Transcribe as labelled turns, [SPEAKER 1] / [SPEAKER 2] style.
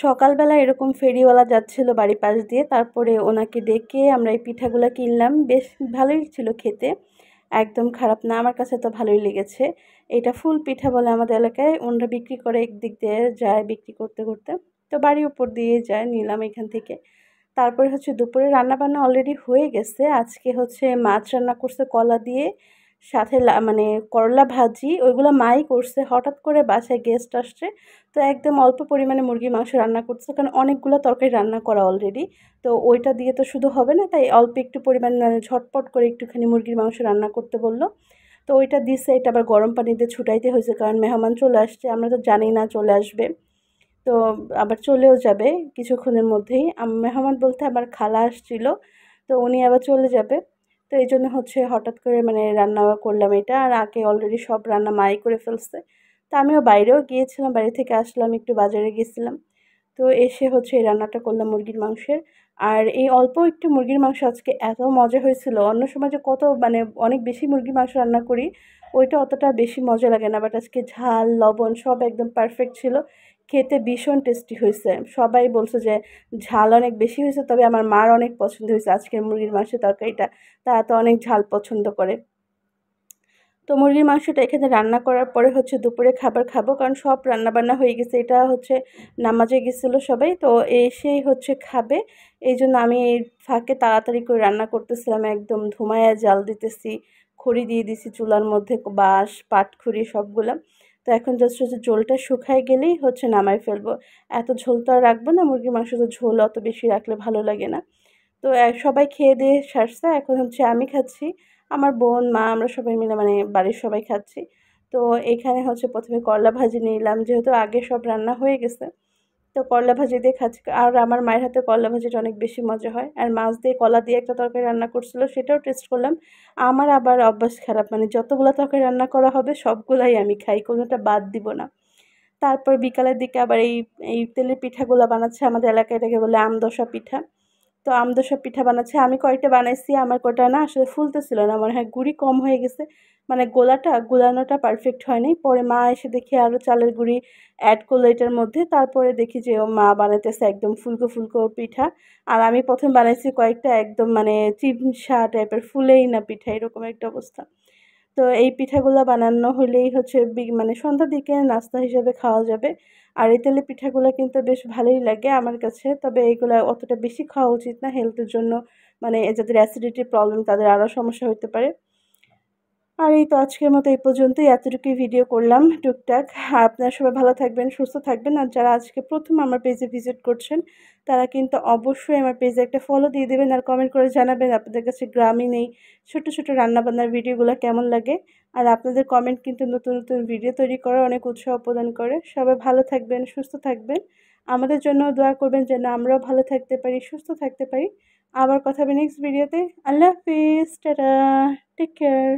[SPEAKER 1] সকালবেলা এরকম ফেরিওয়ালা যাচ্ছিল বাড়ির পাশ দিয়ে, তারপরে ওনাকে ডেকে আমরা এই পিঠাগুলো কিনলাম। বেশ ভালোই ছিল খেতে, একদম খারাপ না, আমার কাছে তো ভালোই লেগেছে। এটা ফুল পিঠা বলে আমাদের এলাকায়, ওনারা বিক্রি করে, একদিক দিয়ে যায় বিক্রি করতে করতে, তো বাড়ির উপর দিয়ে যায়, নিলাম এখান থেকে। তারপরে হচ্ছে দুপুরে রান্নাবান্না অলরেডি হয়ে গেছে। আজকে হচ্ছে মাছ রান্না করছে কলা দিয়ে, সাথে মানে করলা ভাজি, ওইগুলো মাই করছে। হঠাৎ করে বাসায় গেস্ট আসছে, তো একদম অল্প পরিমাণে মুরগির মাংস রান্না করছে, কারণ অনেকগুলো তরকারি রান্না করা অলরেডি। তো ওইটা দিয়ে তো শুধু হবে না, তাই অল্প একটু পরিমাণ মানে ঝটপট করে একটুখানি মুরগির মাংস রান্না করতে বলল। তো ওইটা দিছে, এটা আবার গরম পানিতে ছুটাইতে হয়েছে, কারণ মেহমান চলে আসছে, আমরা তো জানি না চলে আসবে। তো আবার চলেও যাবে কিছুক্ষণের মধ্যেই। মেহমান বলতে আমার খালা আসছিল, তো উনি আবার চলে যাবে। তো এই জন্য হচ্ছে হঠাৎ করে মানে রান্না করলাম এটা, আর আগে অলরেডি সব রান্না মাই করে ফেলছে। তো আমিও বাইরেও গিয়েছিলাম, বাইরে থেকে আসলাম, একটু বাজারে গেছিলাম। তো এসে হচ্ছে এই রান্নাটা করলাম মুরগির মাংসের। আর এই অল্প একটু মুরগির মাংস আজকে এত মজা হয়েছিল, অন্য সময় যে কত মানে অনেক বেশি মুরগির মাংস রান্না করি, ওইটা অতটা বেশি মজা লাগে না, বাট আজকে ঝাল লবণ সব একদম পারফেক্ট ছিল। খেতে ভীষণ টেস্টি হয়েছে, সবাই বলছে যে ঝাল অনেক বেশি হয়েছে, তবে আমার মার অনেক পছন্দ হয়েছে আজকের মুরগির মাংসের তরকারিটা, তারা তো অনেক ঝাল পছন্দ করে। তো মুরগির মাংসটা এখানে রান্না করার পরে হচ্ছে দুপুরে খাবার খাবো, কারণ সব রান্না বান্না হয়ে গেছে। এটা হচ্ছে নামাজে গেছিলো সবাই, তো এসেই হচ্ছে খাবে। এই জন্য আমি এই ফাঁকে তাড়াতাড়ি করে রান্না করতেছিলাম, একদম ধুমায়া জাল দিতেছি, খড়ি দিয়ে দিছি চুলার মধ্যে, বাঁশ পাটখড়ি সবগুলা। তো এখন জাস্ট হচ্ছে ঝোলটা শুকায় গেলেই হচ্ছে নামাই ফেলবো। এত ঝোল তো আর রাখবো না, মুরগির মাংস তো ঝোল অত বেশি রাখলে ভালো লাগে না। তো সবাই খেয়ে দিয়ে সারছে, এখন হচ্ছে আমি খাচ্ছি, আমার বোন মা আমরা সবাই মিলে মানে বাড়ির সবাই খাচ্ছি। তো এখানে হচ্ছে প্রথমে করলা ভাজি নিলাম, যেহেতু আগে সব রান্না হয়ে গেছে, তো করলা ভাজি দিয়ে খাচ্ছি। আর আমার মায়ের হাতে করলা ভাজিটা অনেক বেশি মজা হয়। আর মাছ দিয়ে কলা দিয়ে একটা তরকারি রান্না করছিল, সেটাও টেস্ট করলাম। আমার আবার অভ্যাস খারাপ, মানে যতগুলো তরকারি রান্না করা হবে সবগুলাই আমি খাই, কোনোটা বাদ দিব না। তারপর বিকালের দিকে আবার এই এই তেলের পিঠাগুলো বানাচ্ছে, আমাদের এলাকায় এটাকে বলে আমদশা পিঠা। তো আমদশা পিঠা বানাচ্ছে, আমি কয়েকটা বানাইছি, আমার কয়টা না আসলে ফুলতেছিল না, মনে হয় গুঁড়ি কম হয়ে গেছে, মানে গুলানোটা পারফেক্ট হয়নি। পরে মা এসে দেখি আরও চালের গুঁড়ি অ্যাড করলো এটার মধ্যে, তারপরে দেখি যে ও মা বানাইতেছে একদম ফুলকো ফুলকো পিঠা। আর আমি প্রথম বানাইছি কয়েকটা একদম মানে চিমসা টাইপের, ফুলেই না পিঠা, এরকম একটা অবস্থা। তো এই পিঠাগুলা বানানো হলেই হচ্ছে মানে সন্ধ্যার দিকে নাস্তা হিসেবে খাওয়া যাবে। আর এই তেলের পিঠাগুলা কিন্তু বেশ ভালোই লাগে আমার কাছে, তবে এইগুলা অতটা বেশি খাওয়া উচিত না হেলথের জন্য, মানে যাদের অ্যাসিডিটির প্রবলেম তাদের আরও সমস্যা হতে পারে। আর এই তো আজকের মতো এই পর্যন্তই, এতটুকুই ভিডিও করলাম টুকটাক। আর আপনারা সবাই ভালো থাকবেন, সুস্থ থাকবেন। আর যারা আজকে প্রথম আমার পেজে ভিজিট করছেন, তারা কিন্তু অবশ্যই আমার পেজে একটা ফলো দিয়ে দেবেন, আর কমেন্ট করে জানাবেন আপনাদের কাছে গ্রামীণ এই ছোট ছোট রান্নাবান্নার ভিডিওগুলো কেমন লাগে। আর আপনাদের কমেন্ট কিন্তু নতুন নতুন ভিডিও তৈরি করার অনেক উৎসাহ প্রদান করে। সবাই ভালো থাকবেন, সুস্থ থাকবেন, আমাদের জন্য দোয়া করবেন যেন আমরাও ভালো থাকতে পারি, সুস্থ থাকতে পারি। আবার কথা হবে নেক্সট ভিডিওতে। আল্লাহ হাফিজ, টাটা, টেক কেয়ার।